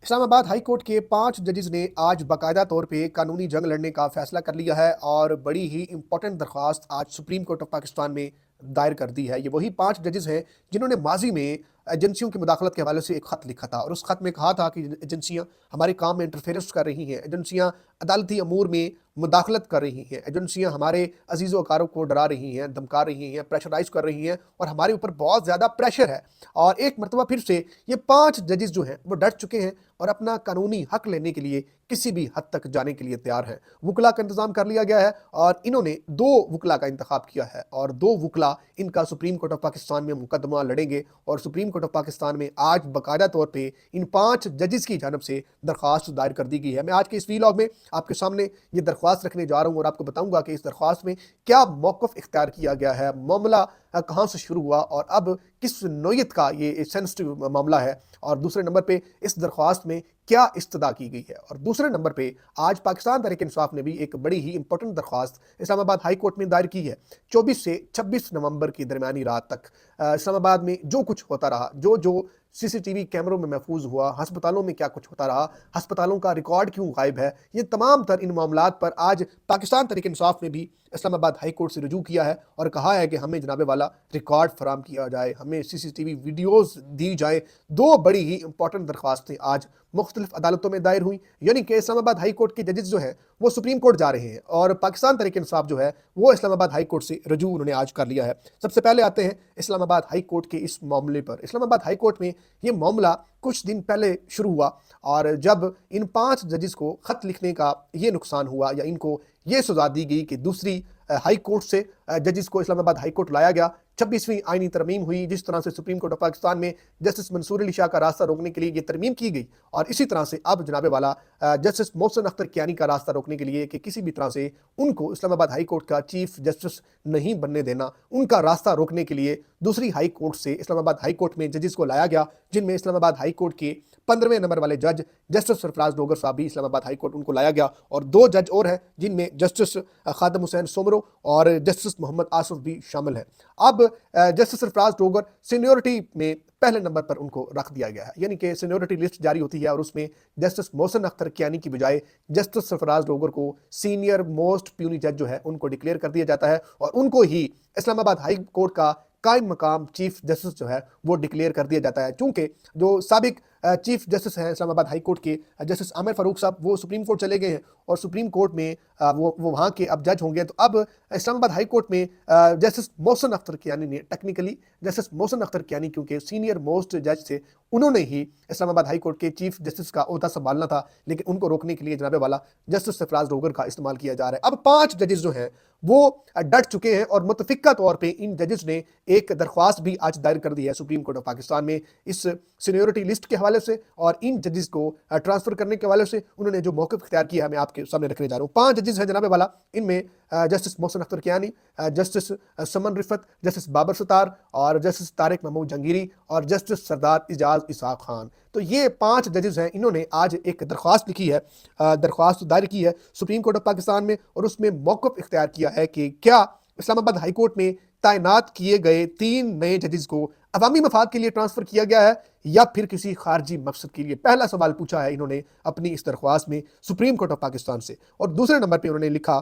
Islamabad high court के 5 जजेस ने आज बाकायदा तौर पे कानूनी जंग लड़ने का फैसला कर लिया है और बड़ी ही इंपॉर्टेंट दरख्वास्त आज सुप्रीम कोर्ट ऑफ पाकिस्तान में दायर कर दी है। ये वही 5 जजेस हैं जिन्होंने माजी में एजेंसियों की मुदाखलत के हवाले से एक ख़त लिखा था और उस ख़त में कहा था कि एजेंसियाँ हमारे काम में इंटरफेरेंस कर रही हैं, एजेंसियाँ अदालती अमूर में मुदाखलत कर रही हैं, एजेंसियाँ हमारे अजीज़ व अकारों को डरा रही हैं, धमका रही हैं, प्रेशराइज़ कर रही हैं और हमारे ऊपर बहुत ज़्यादा प्रेशर है। और एक मरतबा फिर से ये 5 जजेस जो हैं वो डट चुके हैं और अपना कानूनी हक लेने के लिए किसी भी हद तक जाने के लिए तैयार हैं। वुकला का इंतज़ाम कर लिया गया है और इन्होंने 2 वुकला का इंतखाब किया है और 2 वुकला इनका सुप्रीम कोर्ट ऑफ पाकिस्तान में मुकदमा लड़ेंगे और सुप्रीम कोर्ट ऑफ पाकिस्तान में आज बाकायदा तौर पे इन 5 जजेस की जानब से दरख्वास्त दायर कर दी गई है। मैं आज के इस वीलॉग में आपके सामने ये दरख्वास्त रखने जा रहा हूँ और आपको बताऊंगा कि इस दरख्वास्त में क्या मौक़िफ़ इख्तियार किया गया है, मामला कहाँ से शुरू हुआ और अब किस नोयत का ये सेंसिटिव मामला है, और दूसरे नंबर पे इस दरख्वास्त में क्या इस्तदा की गई है। और दूसरे नंबर पे आज पाकिस्तान तहरीक इंसाफ ने भी एक बड़ी ही इंपॉर्टेंट दरख्वास्त इस्लामाबाद हाई कोर्ट में दायर की है। 24 से 26 नवंबर की दरमियानी रात तक इस्लामाबाद में जो कुछ होता रहा, जो जो सीसीटीवी कैमरों में महफूज हुआ, अस्पतालों में क्या कुछ होता रहा, अस्पतालों का रिकॉर्ड क्यों गायब है, ये तमाम तर इन मामलात पर आज पाकिस्तान तहरीक इंसाफ ने भी इस्लामाबाद हाई कोर्ट से रुजू किया है और कहा है कि हमें जनाबे वाला रिकॉर्ड फराम किया जाए, हमें सीसीटीवी वीडियोज़ दी जाए। 2 बड़ी ही इंपॉर्टेंट दरख्वास्तें आज मुख्तलिफ अदालतों में दायर हुई, यानी कि इस्लामाबाद हाई कोर्ट के जजेस जो हैं वो सुप्रीम कोर्ट जा रहे हैं और पाकिस्तान तहरीक इंसाफ जो है वो इस्लामाबाद हाई कोर्ट से रुजू उन्होंने आज कर लिया है। सबसे पहले आते हैं इस्लामाबाद हाई कोर्ट के इस मामले पर। इस्लामाबाद हाई कोर्ट में ये मामला कुछ दिन पहले शुरू हुआ और जब इन 5 जजेस को ख़त लिखने का ये नुकसान हुआ या इनको ये सज़ा दी गई कि दूसरी हाई कोर्ट से जजेस को इस्लामाबाद हाई कोर्ट लाया गया, 26वीं आईनी तरमीम हुई, जिस तरह से सुप्रीम कोर्ट ऑफ पाकिस्तान में जस्टिस मंसूर अली शाह का रास्ता रोकने के लिए ये तरमीम की गई और इसी तरह से अब जनाबे वाला जस्टिस मोहसिन अख्तर कियानी का रास्ता रोकने के लिए कि किसी भी तरह से उनको इस्लामाबाद हाई कोर्ट का चीफ जस्टिस नहीं बनने देना, उनका रास्ता रोकने के लिए दूसरी हाई कोर्ट से इस्लामाबाद हाई कोर्ट में जजेस को लाया गया, जिनमें इस्लामाबाद हाई कोर्ट के 15वें नंबर वाले जज जस्टिस सरफराज डोगर साहब भी इस्लामाबाद हाई कोर्ट उनको लाया गया और 2 जज और हैं जिनमें जस्टिस खादम हुसैन सोमरो और जस्टिस मोहम्मद आसफ भी शामिल हैं। अब जस्टिस सरफराज डोगर सीनियोरिटी में पहले नंबर पर उनको रख दिया गया है, यानी कि सीनियोरिटी लिस्ट जारी होती है और उसमें जस्टिस मोहसिन अख्तर कियानी की बजाय जस्टिस सरफराज डोगर को सीनियर मोस्ट प्यूनी जज जो है उनको डिक्लेयर कर दिया जाता है और उनको ही इस्लामाबाद हाई कोर्ट का कायम मकाम चीफ जस्टिस जो है वो डिक्लेयर कर दिया जाता है। चूंकि जो साबिक चीफ जस्टिस हैं इस्लामाबाद हाई कोर्ट के जस्टिस आमिर फारूक साहब वो सुप्रीम कोर्ट चले गए हैं और सुप्रीम कोर्ट में वो वहाँ के अब जज होंगे, तो अब इस्लामाबाद हाई कोर्ट में जस्टिस मोहसिन अख्तर कियानी ने टेक्निकली जस्टिस मोहसिन अख्तर कियानी क्योंकि सीनियर मोस्ट जज थे, उन्होंने ही इस्लामाबाद हाई कोर्ट के चीफ जस्टिस का ओहदा संभालना था, लेकिन उनको रोकने के लिए जनाबे वाला जस्टिस सरफराज डोगर का इस्तेमाल किया जा रहा है। अब 5 जजेस जो हैं वो डट चुके हैं और मुतफिका तौर पे इन जजेस ने एक दरख्वास्त भी आज दायर कर दी है सुप्रीम कोर्ट ऑफ पाकिस्तान में इस सीनियोरिटी लिस्ट के हवाले से और इन जजेस को ट्रांसफर करने के हवाले से उन्होंने जो मौक़िफ़ इख्तियार किया है मैं आपके सामने रखने जा रहा हूँ। 5 जजेस हैं जनाबे वाला, इनमें जस्टिस मोहसिन अख्तर कियानी, जस्टिस समन रिफत, जस्टिस बाबर सतार और जस्टिस तारिक महमूद जंगीरी और जस्टिस सरदार इजाज़ इसहाक खान। तो ये 5 जजेस हैं, इन्होंने आज एक दरख्वास्त लिखी है, दरख्वास्त दायर की है सुप्रीम कोर्ट ऑफ पाकिस्तान में और उसमें मौक़िफ़ इख्तियार किया है कि क्या इस्लामाबाद हाई कोर्ट में तैनात किए गए 3 नए जजेस को अवामी मफाद के लिए ट्रांसफ़र किया गया है या फिर किसी खारजी मकसद के लिए। पहला सवाल पूछा है इन्होंने अपनी इस दरख्वास्त में सुप्रीम कोर्ट ऑफ पाकिस्तान से और दूसरे नंबर पर उन्होंने लिखा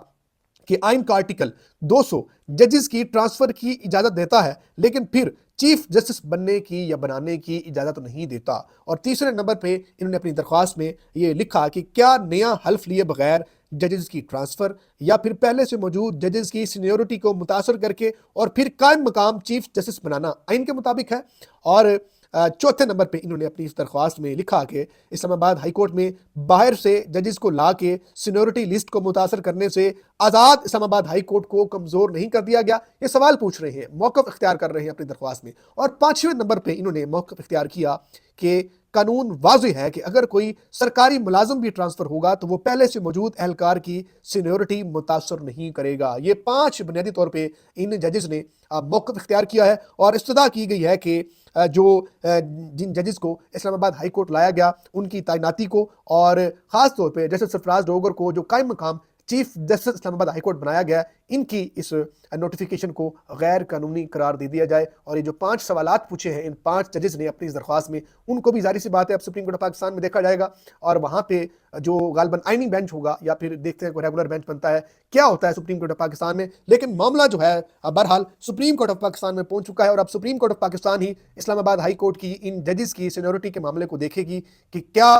कि आइन का आर्टिकल 200 जजेस की ट्रांसफ़र की इजाज़त देता है लेकिन फिर चीफ जस्टिस बनने की या बनाने की इजाज़त नहीं देता। और तीसरे नंबर पे इन्होंने अपनी दरख्वास्त में ये लिखा कि क्या नया हल्फ लिए बगैर जजेस की ट्रांसफ़र या फिर पहले से मौजूद जजेस की सीनियोरिटी को मुतासर करके और फिर कायम मकाम चीफ जस्टिस बनाना आइन के मुताबिक है। और चौथे नंबर पे इन्होंने अपनी इस दरख्वास्त में लिखा कि इस्लामाबाद हाई कोर्ट में बाहर से जजेस को ला के सीनियोरिटी लिस्ट को मुतासर करने से आज़ाद इस्लामाबाद हाई कोर्ट को कमज़ोर नहीं कर दिया गया। ये सवाल पूछ रहे हैं, मौक़िफ़ इख्तियार कर रहे हैं अपनी दरख्वास्त में। और 5वें नंबर पे इन्होंने मौक़िफ़ इख्तियार किया कि कानून वाज़ेह है कि अगर कोई सरकारी मुलाजिम भी ट्रांसफ़र होगा तो वो पहले से मौजूद एहलकार की सीनियोरिटी मुतासर नहीं करेगा। ये 5 बुनियादी तौर पे इन जजेस ने मौक़िफ़ इख्तियार किया है और इस्तदा की गई है कि जिन जजेस को इस्लामाबाद हाई कोर्ट लाया गया उनकी तैनाती को और ख़ास तौर पे जस्टिस सरफराज डोगर को जो कायम मकाम چیف جسٹس اسلام آباد ہائی کورٹ بنایا گیا ان کی اس نوٹیفیکیشن کو غیر قانونی قرار دے دیا جائے، اور یہ جو 5 سوالات پوچھے ہیں ان 5 ججز نے اپنی اس درخواست میں، ان کو بھی ظاہر سی بات ہے اب سپریم کورٹ آف پاکستان میں دیکھا جائے گا، اور وہاں پہ جو غالباً آئینی بینچ ہوگا یا پھر دیکھتے ہیں کوئی ریگولر بینچ بنتا ہے کیا ہوتا ہے سپریم کورٹ آف پاکستان میں. لیکن معاملہ جو ہے بہرحال سپریم کورٹ آف پاکستان میں پہنچ چکا ہے، اور اب سپریم کورٹ آف پاکستان ہی اسلام آباد ہائی کورٹ کی ان ججز کی سینیورٹی کے معاملے کو دیکھے گی کہ کیا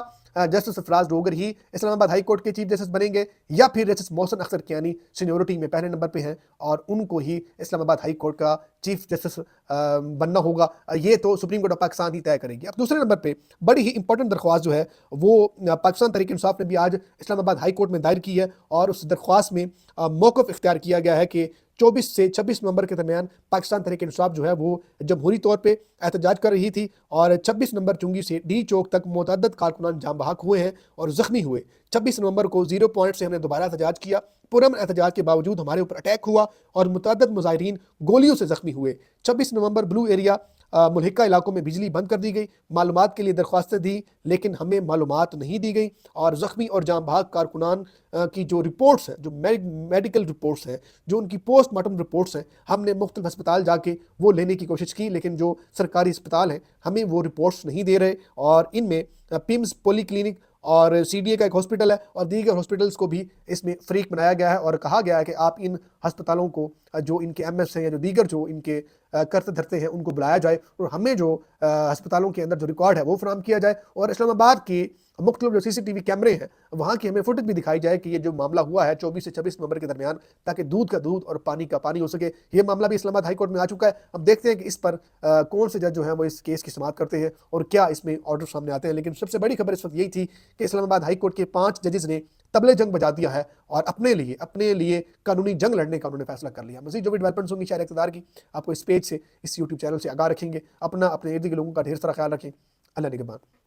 جسٹس افراز ڈوگر ہی اسلام آباد ہائی کورٹ کے چیف جسٹس بنیں گے، یا پھر جسٹس محسن اختر کیانی سینیورٹی میں پہلے نمبر پہ ہیں اور ان کو ہی اسلام آباد ہائی کورٹ کا چیف جسٹس بننا ہوگا. یہ تو سپریم کورٹ آف پاکستان ہی طے کرے گی. اب دوسرے نمبر پہ بڑی ہی امپورٹنٹ درخواست جو ہے وہ پاکستان تحریک انصاف نے بھی آج اسلام آباد ہائی کورٹ میں دائر کی ہے، اور اس درخواست میں موقف اختیار کیا گیا ہے کہ 24 سے 26 نومبر کے درمیان پاکستان تحریک انصاف جو ہے وہ جمہوری طور پہ احتجاج کر رہی تھی، اور 26 نومبر چنگی سے ڈی چوک تک متعدد کارکنان جاں بحق ہوئے ہیں اور زخمی ہوئے. 26 نومبر کو 0 پوائنٹ سے ہم نے دوبارہ احتجاج کیا، پرامن احتجاج کے باوجود ہمارے اوپر اٹیک ہوا اور متعدد مظاہرین گولیوں سے زخمی ہوئے. 26 نومبر بلو ایریا ملحقہ علاقوں میں بجلی بند کر دی گئی، معلومات کے لیے درخواستیں دی لیکن ہمیں معلومات نہیں دی گئی، اور زخمی اور جاں بحق کارکنان کی جو رپورٹس ہیں، جو میڈیکل رپورٹس ہیں، جو ان کی پوسٹ مارٹم رپورٹس ہیں، ہم نے مختلف ہسپتال جا کے وہ لینے کی کوشش کی، لیکن جو سرکاری ہسپتال ہیں ہمیں وہ رپورٹس نہیں دے رہے، اور ان میں پیمز پولی کلینک اور سی ڈی اے کا ایک ہاسپٹل ہے اور دیگر ہاسپٹلس کو بھی اس میں فریق بنایا گیا ہے، اور کہا گیا ہے کہ آپ ان ہسپتالوں کو جو ان کے ایم ایس ہیں یا جو دیگر جو ان کے کرتے دھرتے ہیں ان کو بلایا جائے، اور ہمیں جو ہسپتالوں کے اندر جو ریکارڈ ہے وہ فراہم کیا جائے، اور اسلام آباد کی مختلف جو سی سی ٹی وی کیمرے ہیں وہاں کی ہمیں فوٹیج بھی دکھائی جائے کہ یہ جو معاملہ ہوا ہے 24 سے 26 نومبر کے درمیان، تاکہ دودھ کا دودھ اور پانی کا پانی ہو سکے. یہ معاملہ بھی اسلام آباد ہائی کورٹ میں آ چکا ہے. اب دیکھتے ہیں کہ اس پر کون سے جج جو ہیں وہ اس کیس کی سماعت کرتے ہیں اور کیا اس میں آرڈر سامنے آتے ہیں. لیکن سب سے بڑی خبر اس وقت یہی تھی کہ اسلام آباد ہائی کورٹ کے 5 ججز نے طبلِ جنگ بجا دیا ہے اور اپنے لیے قانونی جنگ لڑنے کا انہوں نے فیصلہ کر لیا. مزید جو بھی ڈیولپمنٹس ہوں گی شہر اقتدار کی، آپ کو اس پیج سے، اس یوٹیوب چینل سے آگاہ رکھیں گے. اپنے ارد گرد لوگوں کا ڈھیر سارا خیال رکھیں. اللہ نگہبان.